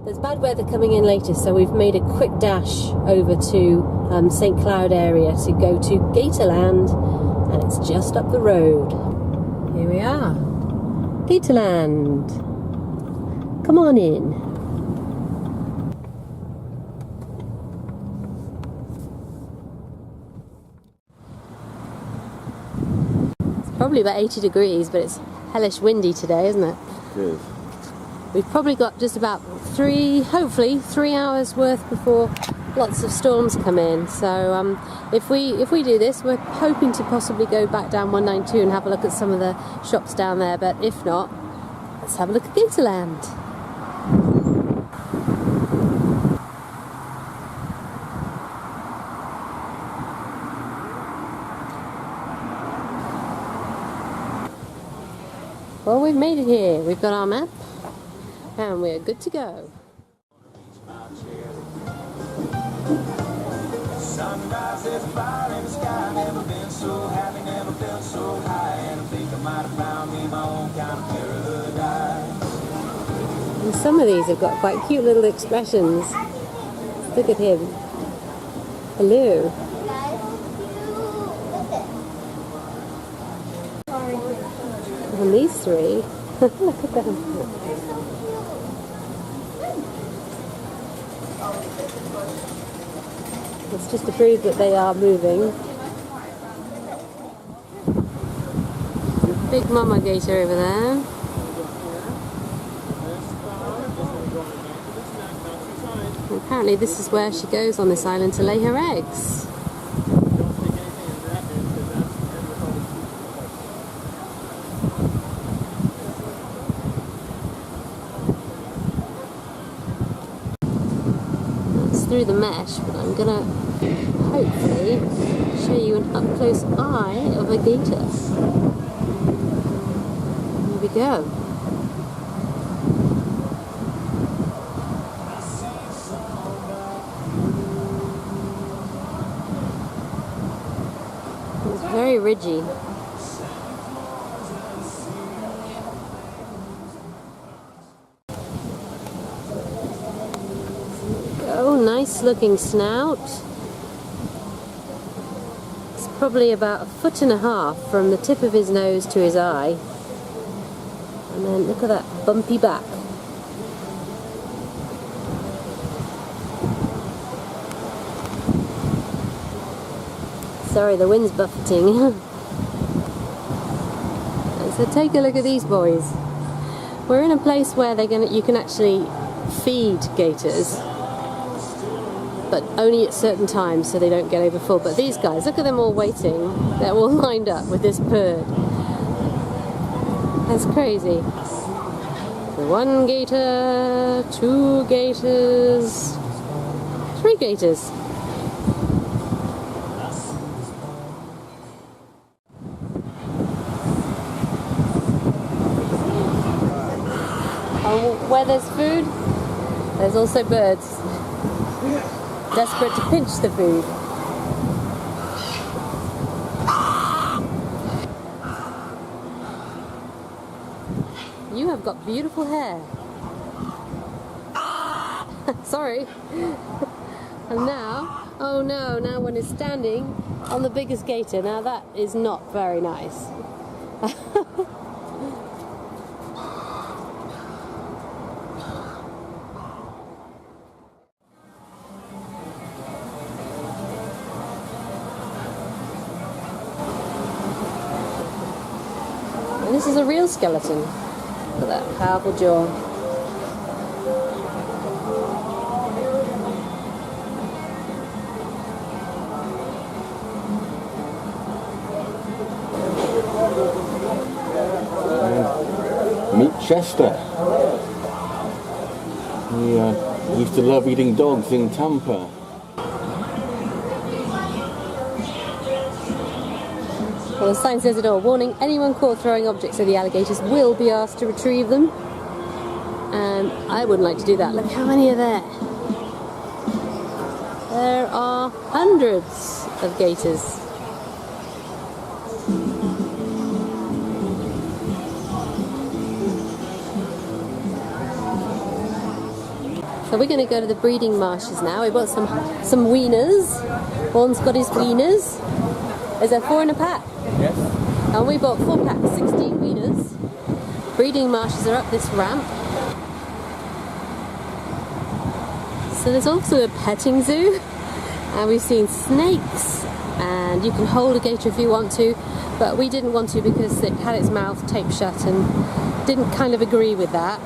There's bad weather coming in later, so we've made a quick dash over to St. Cloud area to go to Gatorland, and it's just up the road. Here we are, Gatorland. Come on in. It's probably about 80 degrees, but it's hellish windy today, isn't it? It is. We've probably got just about hopefully 3 hours worth before lots of storms come in. So if we do this, we're hoping to possibly go back down 192 and have a look at some of the shops down there. But if not, let's have a look at Gatorland. Well, we've made it here. We've got our map. And we're good to go. Sunrise, there's a fire in the sky. Never been so happy, never felt so high. And I think I might have found me my own kind of paradise. And some of these have got quite cute little expressions. Look at him. Hello. And these three, look at them. It's just to prove that they are moving. Big mama gator over there. And apparently this is where she goes on this island to lay her eggs. Through the mesh, but I'm gonna hopefully show you an up-close eye of a gator. Here we go. It's very ridgy. Oh, nice looking snout. It's probably about 1.5 feet from the tip of his nose to his eye. And then look at that bumpy back. Sorry, the wind's buffeting. So take a look at these boys. We're in a place where you can actually feed gators, but only at certain times so they don't get over full. But these guys, look at them all waiting. They're all lined up with this bird. That's crazy. 1 gator, 2 gators, 3 gators. And where there's food, there's also birds. Desperate to pinch the food. You have got beautiful hair. Sorry. And now, oh no, now one is standing on the biggest gator. Now that is not very nice. And this is a real skeleton. Look at that powerful jaw. Meet Chester. He used to love eating dogs in Tampa. Well, the sign says it all. Warning, anyone caught throwing objects at the alligators will be asked to retrieve them. And I wouldn't like to do that. Look how many are there. There are hundreds of gators. So we're going to go to the breeding marshes now. We bought some wieners. Vaughan's got his wieners. Is there 4 in a pack? Yes. And we bought 4 packs, 16 wieners. Breeding marshes are up this ramp. So there's also a petting zoo. And we've seen snakes. And you can hold a gator if you want to. But we didn't want to because it had its mouth taped shut and didn't kind of agree with that.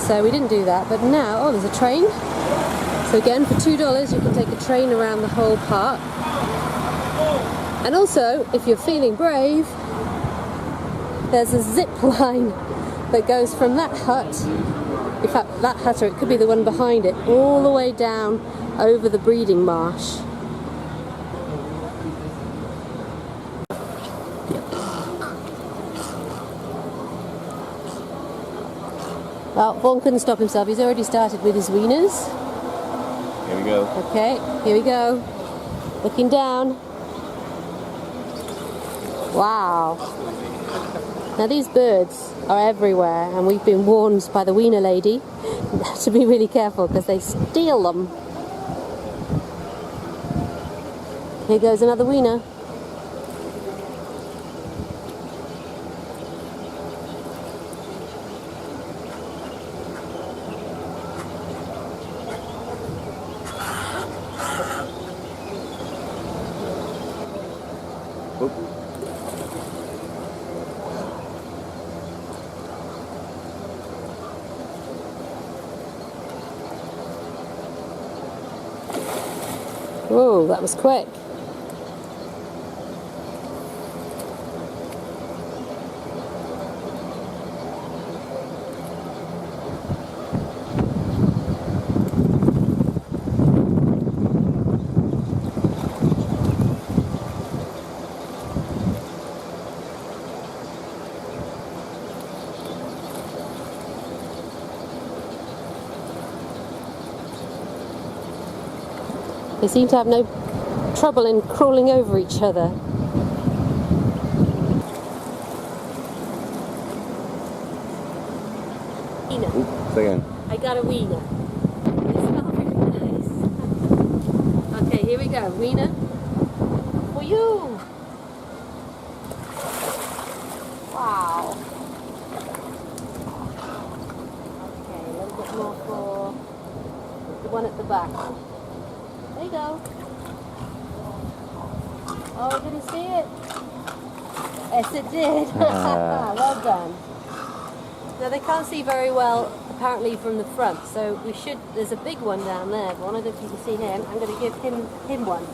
So we didn't do that. But now, oh, there's a train. So again, for $2 you can take a train around the whole park. And also, if you're feeling brave, there's a zip line that goes from that hut, in fact that hut, or it could be the one behind it, all the way down over the breeding marsh. Well, Vaughan couldn't stop himself, he's already started with his wieners. Here we go. Okay, here we go. Looking down. Wow. Now these birds are everywhere, and we've been warned by the wiener lady to be really careful because they steal them. Here goes another wiener. Oop. Whoa, that was quick. They seem to have no trouble in crawling over each other. Wiener. Oop, say again. I got a wiener. They smell really nice. Okay, here we go. Wiener. For you. Wow. Okay, a little bit more for the one at the back. There you go. Oh, didn't see it? Yes, it did. Well done. Now they can't see very well, apparently, from the front. So we should. There's a big one down there. But I don't know if you can see him. I'm going to give him one.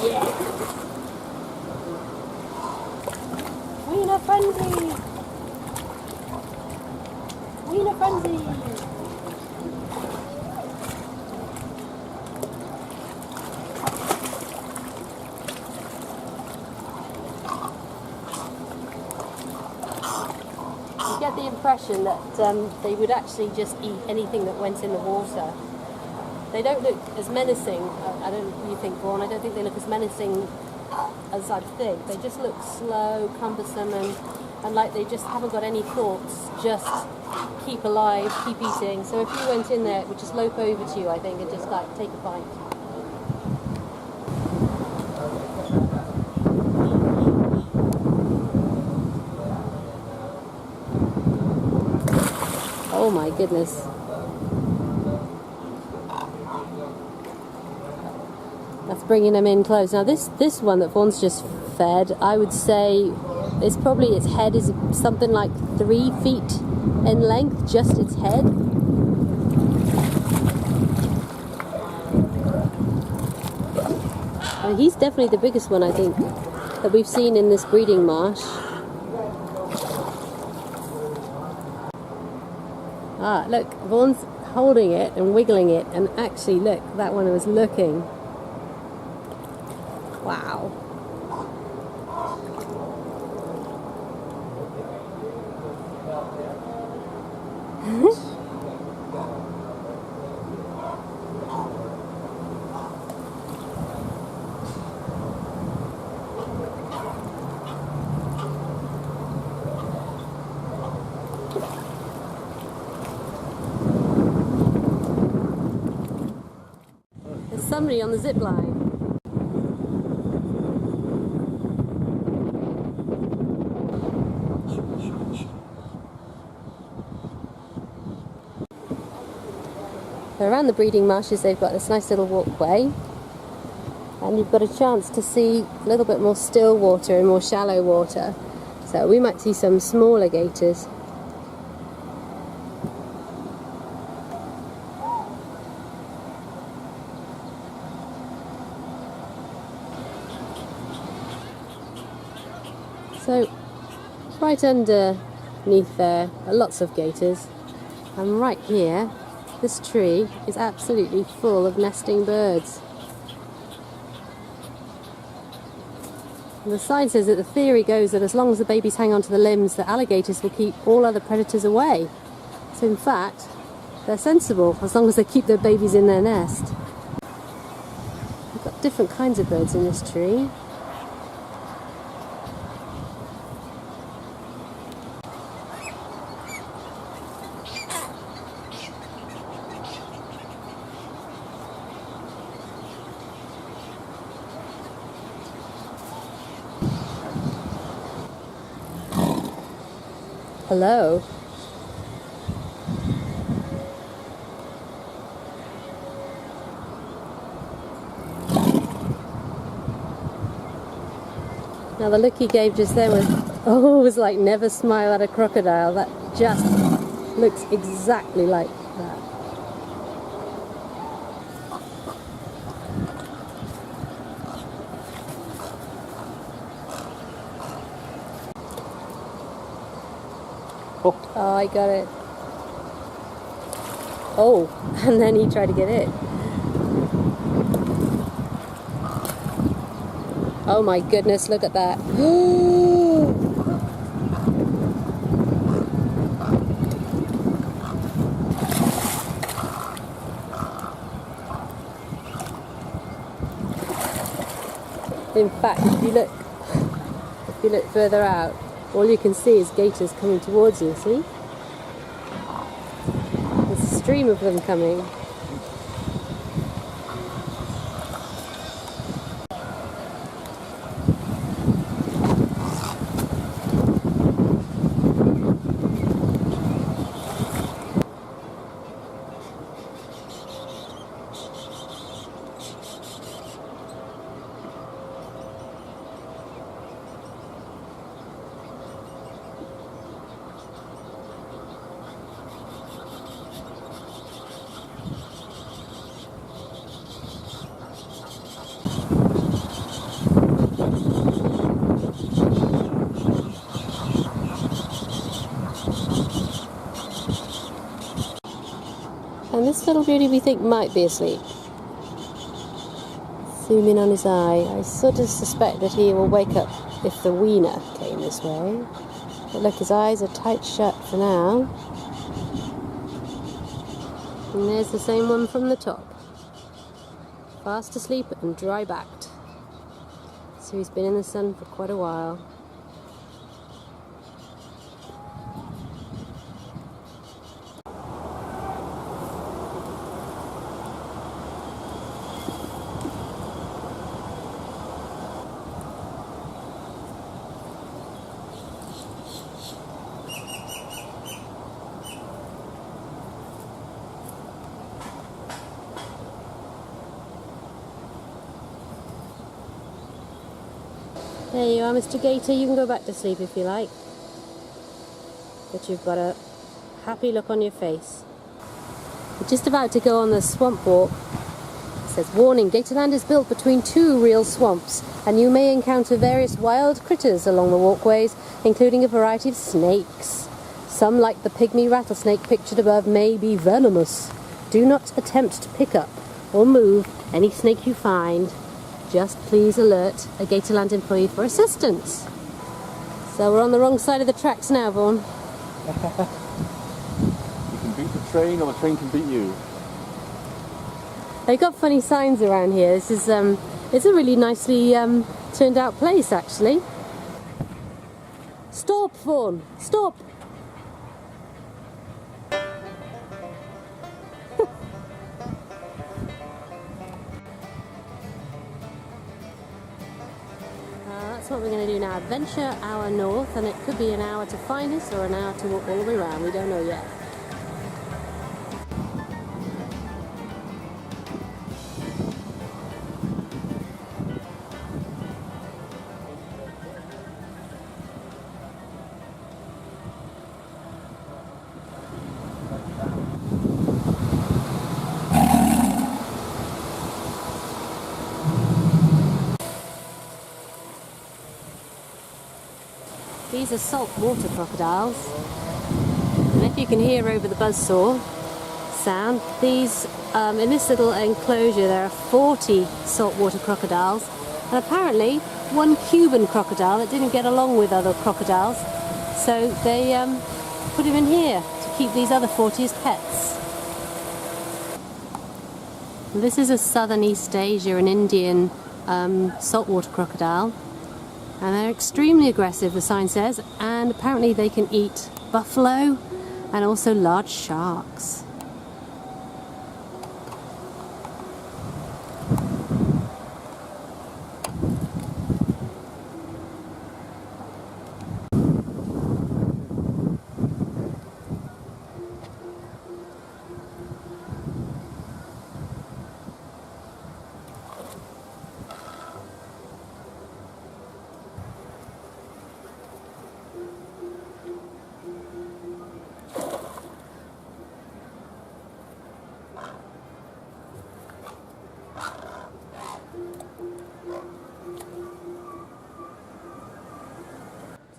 Yeah. Wiener frenzy. Wiener frenzy. Get the impression that they would actually just eat anything that went in the water. They don't look as menacing. I don't. You think, Vaughan? I don't think they look as menacing as I'd think. They just look slow, cumbersome, and like they just haven't got any thoughts. Just keep alive, keep eating. So if you went in there, it would just lope over to you, I think, and just like take a bite. Oh my goodness. That's bringing them in close. Now this one that Vaughan's just fed, I would say it's probably, its head is something like 3 feet in length, just its head. And he's definitely the biggest one, I think, that we've seen in this breeding marsh. Ah, look, Vaughan's holding it and wiggling it, and actually, look, that one was looking. Wow. somebody on the zip line. So around the breeding marshes they've got this nice little walkway, and you've got a chance to see a little bit more still water and more shallow water. So we might see some smaller gators. So right underneath there are lots of gators, and right here this tree is absolutely full of nesting birds. And the sign says that the theory goes that as long as the babies hang onto the limbs, the alligators will keep all other predators away. So in fact, they're sensible as long as they keep their babies in their nest. We've got different kinds of birds in this tree. Hello. Now the look he gave just there was like never smile at a crocodile. That just looks exactly like that. Oh, I got it. Oh, and then he tried to get it. Oh my goodness, look at that. In fact, if you look further out, all you can see is gators coming towards you, see? There's a stream of them coming. And this little beauty we think might be asleep. Zoom in on his eye. I sort of suspect that he will wake up if the weaner came this way. But look, his eyes are tight shut for now. And there's the same one from the top. Fast asleep and dry-backed. So he's been in the sun for quite a while. There you are, Mr. Gator. You can go back to sleep if you like. But you've got a happy look on your face. We're just about to go on the swamp walk. It says, warning, Gatorland is built between two real swamps, and you may encounter various wild critters along the walkways, including a variety of snakes. Some, like the pygmy rattlesnake pictured above, may be venomous. Do not attempt to pick up or move any snake you find. Just please alert a Gatorland employee for assistance. So we're on the wrong side of the tracks now, Vaughan. You can beat the train, or the train can beat you. They've got funny signs around here. This is it's a really nicely turned out place, actually. Stop, Vaughan! Stop! what we're going to do now. Adventure hour north, and it could be an hour to find us or an hour to walk all the way around. We don't know yet. These are saltwater crocodiles, and if you can hear over the buzzsaw sound, these in this little enclosure there are 40 saltwater crocodiles, and apparently one Cuban crocodile that didn't get along with other crocodiles, so they put him in here to keep these other 40 as pets. This is a southern East Asia and Indian saltwater crocodile. And they're extremely aggressive, the sign says, and apparently they can eat buffalo and also large sharks.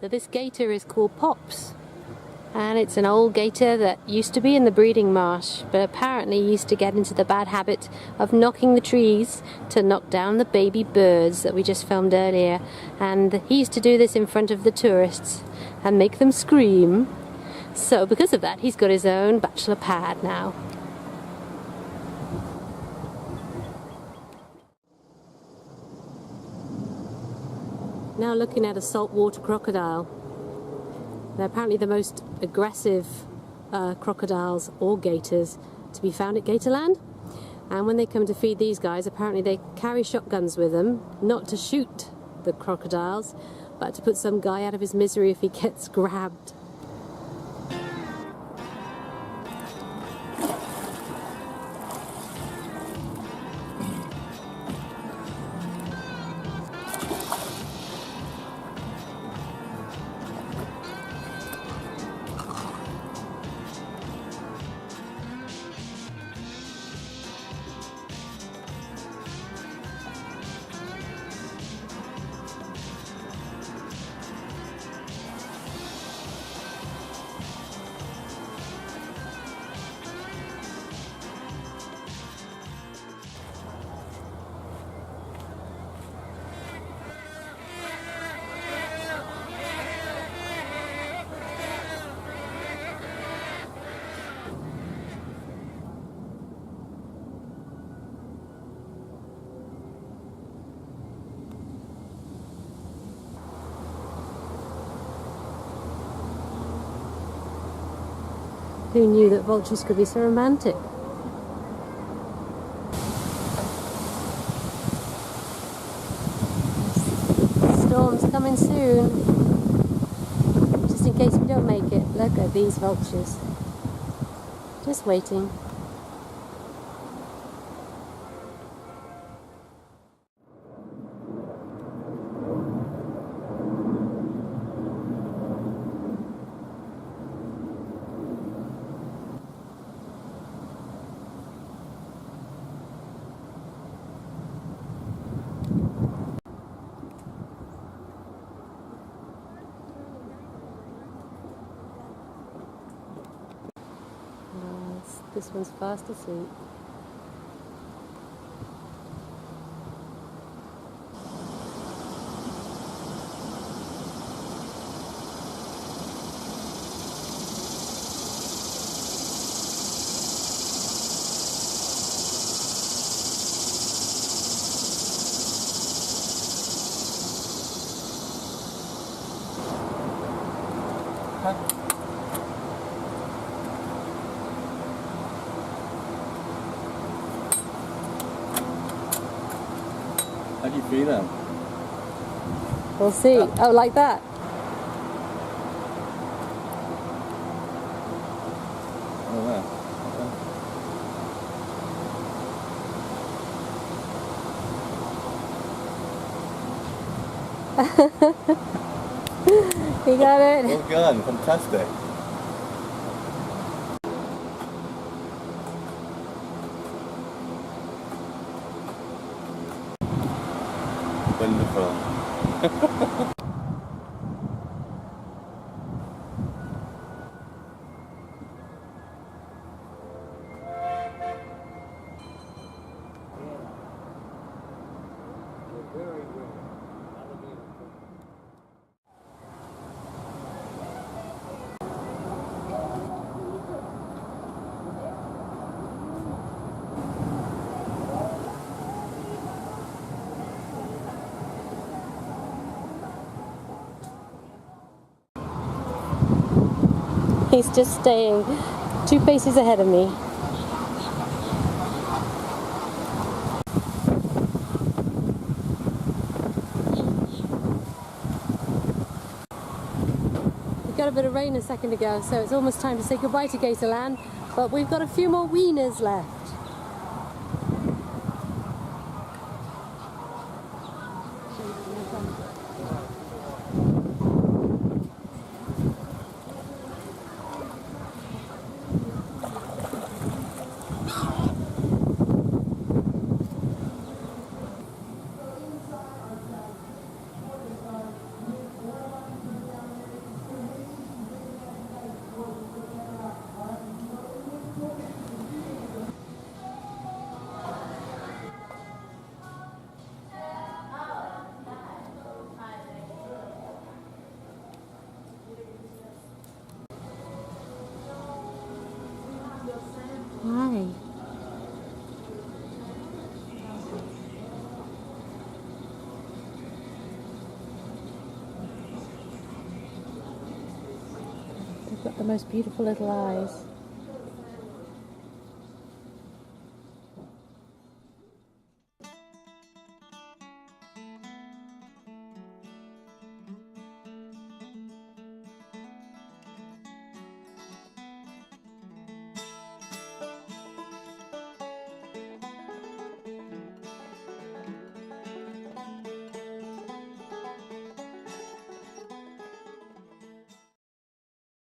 So this gator is called Pops, and it's an old gator that used to be in the breeding marsh, but apparently used to get into the bad habit of knocking the trees to knock down the baby birds that we just filmed earlier, and he used to do this in front of the tourists and make them scream. So because of that, he's got his own bachelor pad now. Now looking at a saltwater crocodile. They're apparently the most aggressive crocodiles or gators to be found at Gatorland. And when they come to feed these guys, apparently they carry shotguns with them, not to shoot the crocodiles, but to put some guy out of his misery if he gets grabbed. Who knew that vultures could be so romantic? Storm's coming soon. Just in case we don't make it, look at these vultures. Just waiting. This one's fast asleep. How do you feel then? We'll see. Oh, like that? Oh, there. You got it? Well done, fantastic. Wonderful. He's just staying 2 paces ahead of me. We got a bit of rain a second ago, so it's almost time to say goodbye to Gatorland, but we've got a few more wieners left. Hi. They've got the most beautiful little eyes.